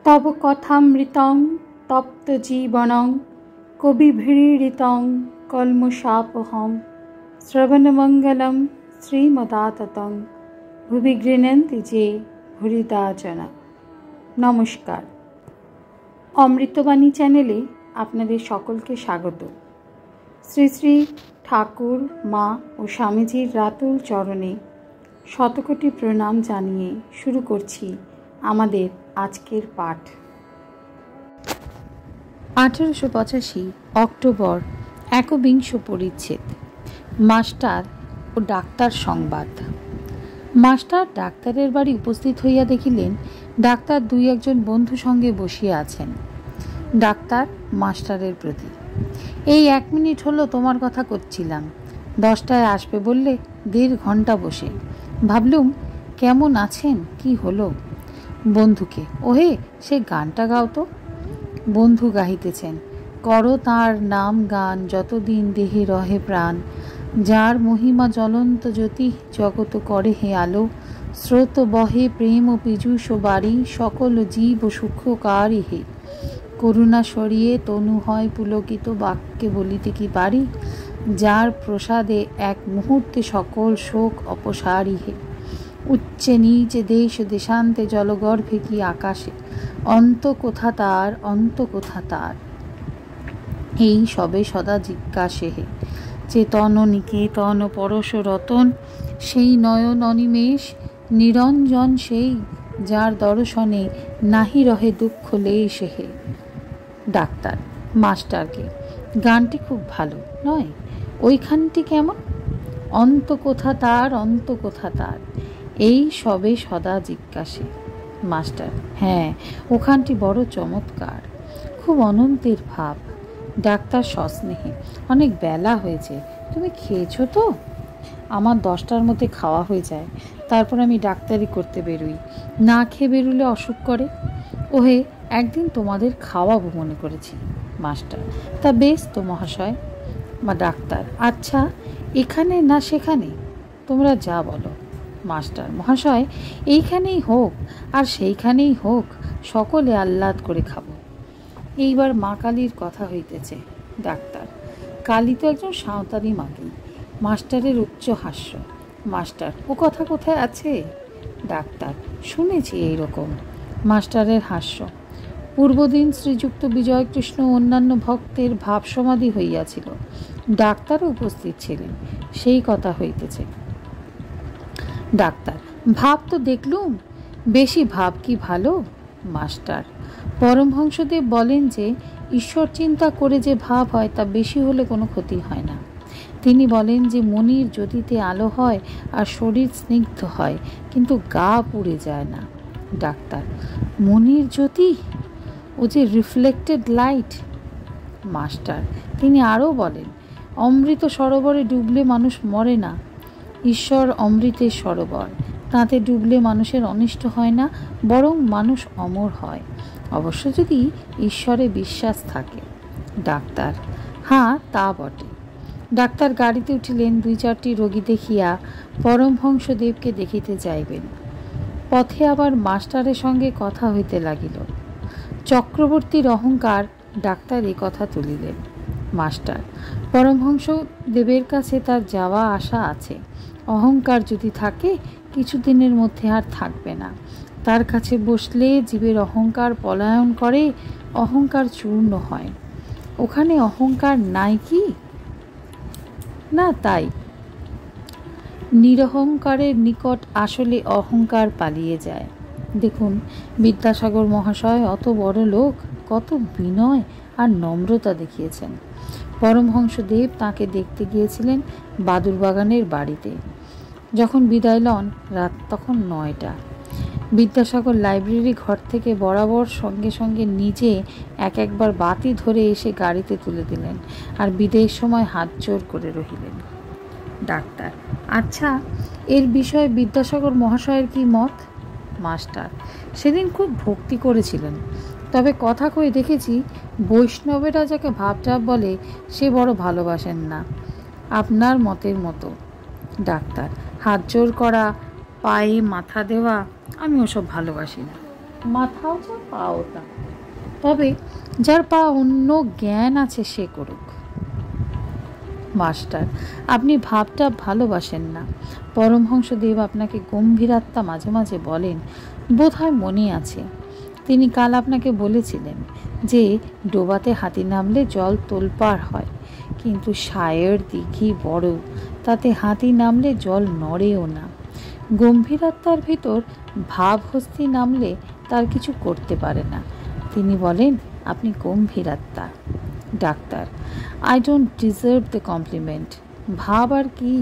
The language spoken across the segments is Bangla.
তব কথামৃতং তপ্ত জীবনং কবিভিড়িতং কলমশাপহং শ্রবণমঙ্গলম শ্রীমদাততং ভুবি গৃহন্তি যে ভুরিদা জনা। নমস্কার, অমৃতবাণী চ্যানেলে আপনাদের সকলকে স্বাগত। শ্রী শ্রী ঠাকুর, মা ও স্বামীজির রাতুল চরণে শতকোটি প্রণাম জানিয়ে শুরু করছি আমাদের আজকের পাঠ। 1885 অক্টোবর, 21 পরিচ্ছেদ। মাস্টার ও ডাক্তার সংবাদ। মাস্টার ডাক্তারের বাড়ি উপস্থিত হইয়া দেখিলেন ডাক্তার দুই একজন বন্ধু সঙ্গে বসিয়া আছেন। ডাক্তার মাস্টারের প্রতি, এই 1 মিনিট হলো তোমার কথা করছিলাম, 10টায় আসবে বললে 1.5 ঘন্টা বসে ভাবলুম কেমন আছেন, কি হলো। বন্ধুকে, ওহে সে গানটা গাও তো। বন্ধু গাহিতেছেন, করো তাঁর নাম গান যতদিন দেহে রহে প্রাণ, যার মহিমা জ্বলন্ত জ্যোতি জগত করে হে আলো, স্রোত বহে প্রেম ও পীযূষ বাড়ি, সকল জীব ও সুখকারী হে, করুণা সরিয়ে তনু হয় পুলকিত, বাক্যে বলিতে কি পারি, যার প্রসাদে এক মুহূর্তে সকল শোক অপসারী হে, উচ্চে নিচে দেশ দেশান্তে জলগর্ভে কি আকাশে, অন্ত কোথা তার, অন্ত কোথা তার, এই সবে সদা জিজ্ঞাসে হে, চেতন নিকেতন পরশ রতন, সেই নয়ন অনিমেষ নিরঞ্জন, সেই যার দর্শনে নাহি রহে দুঃখ লেশ হে। ডাক্তার মাস্টারকে, গানটি খুব ভালো নয়, ওইখানটি কেমন? অন্ত কোথা তার, অন্ত কোথা তার, এই সবে সদা জিজ্ঞাসে। মাস্টার, হ্যাঁ ওখানটি বড় চমৎকার, খুব অনন্তের ভাব। ডাক্তার সস্নেহে, অনেক বেলা হয়েছে, তুমি খেয়েছো তো? আমার 10টার মধ্যে খাওয়া হয়ে যায়, তারপর আমি ডাক্তারি করতে বেরোই, না খেয়ে বেরোলে অসুখ করে। ওহে একদিন তোমাদের খাওয়াবো মনে করেছি। মাস্টার, তা বেশ তো মহাশয়। বা ডাক্তার, আচ্ছা এখানে না সেখানে, তোমরা যা বলো। মাস্টার, মহাশয় এইখানেই হোক আর সেইখানেই হোক, সকলে আহ্লাদ করে খাবো। এইবার মা কালীর কথা হইতেছে। ডাক্তার, কালী তো একজন সাঁওতালি মাগি। মাস্টারের উচ্চ হাস্য। মাস্টার, ও কথা কোথায় আছে? ডাক্তার, শুনেছি এইরকম। মাস্টারের হাস্য। পূর্বদিন শ্রীযুক্ত বিজয়কৃষ্ণ অন্যান্য ভক্তের ভাব সমাধি হইয়াছিল, ডাক্তারও উপস্থিত ছিলেন, সেই কথা হইতেছে। ডাক্তার, ভাব তো দেখলুম, বেশি ভাব কি ভালো? মাস্টার, পরমহংসদেব বলেন যে ঈশ্বর চিন্তা করে যে ভাব হয় তা বেশি হলে কোনো ক্ষতি হয় না। তিনি বলেন যে মনির জ্যোতিতে আলো হয় আর শরীর স্নিগ্ধ হয়, কিন্তু গা পুড়ে যায় না। ডাক্তার, মনির জ্যোতি, ও যে রিফ্লেক্টেড লাইট। মাস্টার, তিনি আরও বলেন অমৃত সরোবরে ডুবলে মানুষ মরে না, ঈশ্বর অমৃতের সরোবর, তাতে ডুবলে মানুষের অনিষ্ট হয় না, বরং মানুষ অমর হয়, অবশ্য যদি ঈশ্বরে বিশ্বাস থাকে। ডাক্তার, হ্যাঁ তা বটে। ডাক্তার গাড়িতে উঠিলেন, 2-4টি রোগী দেখিয়া পরমহংসদেবকে দেখিতে যাইবেন। পথে আবার মাস্টারের সঙ্গে কথা হইতে লাগিল। চক্রবর্তীর অহংকার, ডাক্তার এই কথা তুলিলেন। মাস্টার, পরমহংস দেবের কাছে তার যাওয়া আসা আছে, অহংকার যদি থাকে কিছুদিনের মধ্যে আর থাকবে না, তার কাছে বসলে জীবের অহংকার পলায়ন করে, অহংকার চূর্ণ হয়। ওখানে অহংকার নাই কি? না, তাই নিরহংকারের নিকট আসলে অহংকার পালিয়ে যায়। দেখুন বিদ্যাসাগর মহাশয় অত বড় লোক, কত বিনয় আর নম্রতা দেখিয়েছেন। পরমহংসদেব তাঁকে দেখতে গিয়েছিলেন বাদুরবাগানের বাড়িতে। যখন বিদায় লন রাত তখন 9টা। বিদ্যাসাগর লাইব্রেরি ঘর থেকে বরাবর সঙ্গে সঙ্গে নিজে একবার বাতি ধরে এসে গাড়িতে তুলে দিলেন আর বিদায়ের সময় হাত জোর করে রহিলেন। ডাক্তার, আচ্ছা এর বিষয়ে বিদ্যাসাগর মহাশয়ের কি মত? মাস্টার, সেদিন খুব ভক্তি করেছিলেন, তবে কথা কয়ে দেখেছি বৈষ্ণবেরা যাকে ভাবটাব বলে সে বড় ভালোবাসেন না, আপনার মতের মতো। ডাক্তার, হাত জোর করা, পায়ে মাথা দেওয়া, আমি ওসব ভালোবাসি না। মাথাও যা পাও তা, তবে যার পা অন্য জ্ঞান আছে সে করুক। মাস্টার, আপনি ভাবটা ভালোবাসেন না। পরমহংসদেব আপনাকে গম্ভীরাত্মা মাঝে মাঝে বলেন, বোধহয় মনে আছে। তিনি কাল আপনাকে বলেছিলেন যে ডোবাতে হাতি নামলে জল তোলপাড় হয়, কিন্তু সায়ের দিঘি বড়, তাতে হাতি নামলে জল নড়েও না। গম্ভীরাত্মার ভিতর ভাবহস্তি নামলে তার কিছু করতে পারে না। তিনি বলেন আপনি গম্ভীরাত্মা। Doctor, I don't deserve the compliment. ভাব আর কি?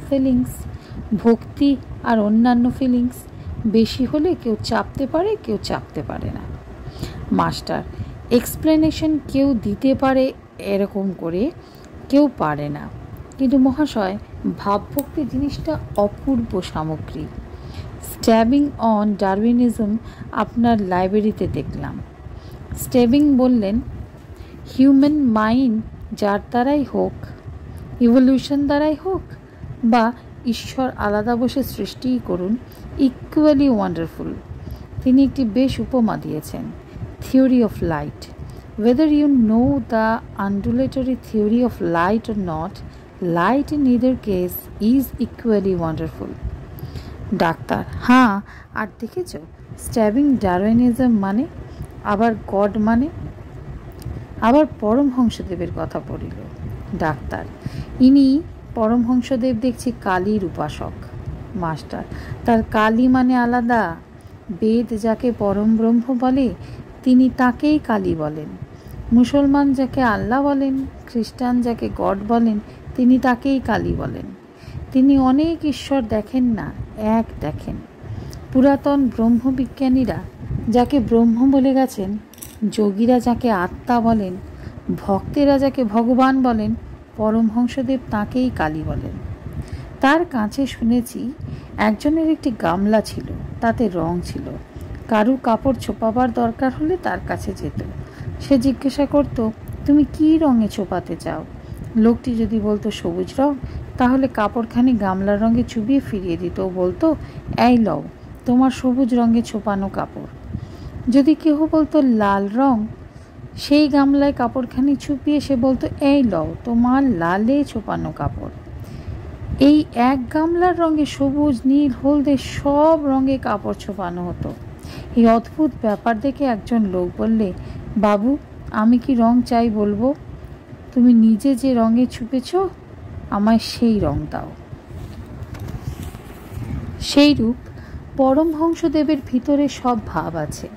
ফিলিংস, ভক্তি আর অন্যান্য ফিলিংস। বেশি হলে কেউ চাপতে পারে, কেউ চাপতে পারে না। মাস্টার, এক্সপ্লেনেশন কেউ দিতে পারে এরকম করে, কেউ পারে না। কিন্তু মহাশয়, ভাবভক্তি জিনিসটা অপূর্ব সামগ্রী। স্ট্যাবিং অন ডারউইনিজম আপনার লাইব্রেরিতে দেখলাম। স্ট্যাবিং বললেন, হিউম্যান মাইন্ড যার দ্বারাই হোক, ইভলিউশন দ্বারাই হোক বা ঈশ্বর আলাদা বসে সৃষ্টিই করুন, ইকুয়ালি ওয়ান্ডারফুল। তিনি একটি বেশ উপমা দিয়েছেন, theory of light. Whether you know the undulatory theory of light or not, light in either case is equally wonderful. Doctor, হ্যাঁ, আর দেখেছ স্ট্যাবিং ডারউইনিজম মানে, আবার গড মানে, আবার পরমহংসদেবের কথা পড়িল। ডাক্তার, ইনি পরমহংসদেব দেখছি কালীর উপাসক। মাস্টার, তার কালী মানে আলাদা। বেদ যাকে পরম ব্রহ্ম বলে তিনি তাকেই কালী বলেন। মুসলমান যাকে আল্লাহ বলেন, খ্রিস্টান যাকে গড বলেন, তিনি তাকেই কালী বলেন। তিনি অনেক ঈশ্বর দেখেন না, এক দেখেন। পুরাতন ব্রহ্মবিজ্ঞানীরা যাকে ব্রহ্ম বলে গেছেন, যোগীরা যাকে আত্মা বলেন, ভক্তেরা যাকে ভগবান বলেন, পরমহংসদেব তাকেই কালী বলেন। তার কাছে শুনেছি একজনের একটি গামলা ছিল, তাতে রং ছিল। কারু কাপড় ছোপাবার দরকার হলে তার কাছে যেত। সে জিজ্ঞাসা করত, তুমি কি রঙে ছোপাতে চাও? লোকটি যদি বলতো সবুজ রং, তাহলে কাপড়খানি গামলার রঙে চুবিয়ে ফিরিয়ে দিত ও বলতো, এই লও তোমার সবুজ রঙে ছোপানো কাপড়। যদি কেহ বলতো লাল রং, সেই গামলায় কাপড়খানি চুপিয়ে সে বলতো, এই লও তোমার লালে ছোপানো কাপড়। এই এক গামলার রঙে সবুজ, নীল, হলদে সব রঙে কাপড় ছোপানো হতো। এই অদ্ভুত ব্যাপার দেখে একজন লোক বললে, বাবু আমি কি রং চাই বলবো? তুমি নিজে যে রঙে ছুপেছ আমায় সেই রং দাও। সেইরূপ পরমহংসদেবের ভিতরে সব ভাব আছে।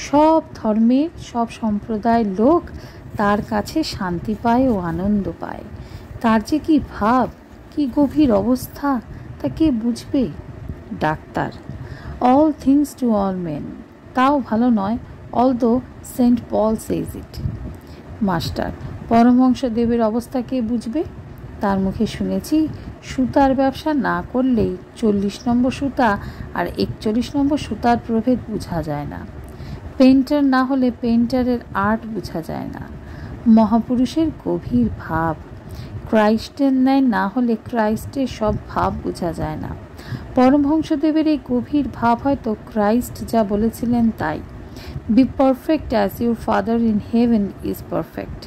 সব ধর্মের, সব সম্প্রদায়ের লোক তার কাছে শান্তি পায় ও আনন্দ পায়। তার যে কি ভাব, কি গভীর অবস্থা, তা কে বুঝবে? Doctor, all things to all men, তাও ভালো নয়, অলদো সেন্ট পল সেজ ইট। মাস্টার, পরমহংসদেবের অবস্থা কে বুঝবে? তার মুখে শুনেছি সুতার ব্যবসা না করলেই 40 নম্বর সুতা আর 41 নম্বর সুতার প্রভেদ বোঝা যায় না। পেন্টার না হলে পেন্টারের আর্ট বোঝা যায় না। মহাপুরুষের গভীর ভাব, ক্রাইস্টের ন্যায় না হলে ক্রাইস্টের সব ভাব বোঝা যায় না। পরমহংসদেবের এই গভীর ভাব হয়তো ক্রাইস্ট যা বলেছিলেন তাই, be perfect as your father in heaven is perfect.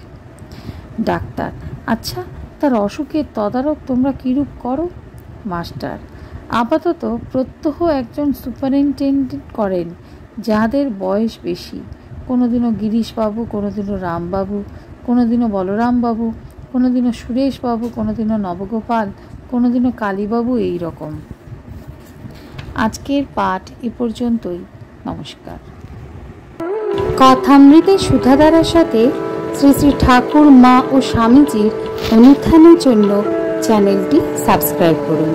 Doctor, আচ্ছা তার অসুখের তদারক তোমরা কীরূপ করো? মাস্টার, আপাতত প্রত্যহ একজন সুপারিনটেন্ডেন্ট করেন যাদের বয়স বেশি। কোনোদিনও গিরিশবাবু, কোনোদিনও রামবাবু, কোনোদিনও বলরামবাবু, কোনোদিনও সুরেশবাবু, কোনোদিনও নবগোপাল, কোনোদিনও কালীবাবু, এই রকম। আজকের পাঠ এ পর্যন্তই। নমস্কার। কথামৃতে সুধাধারার সাথে শ্রী শ্রী ঠাকুর, মা ও স্বামীজির অনুত্থানের জন্য চ্যানেলটি সাবস্ক্রাইব করুন।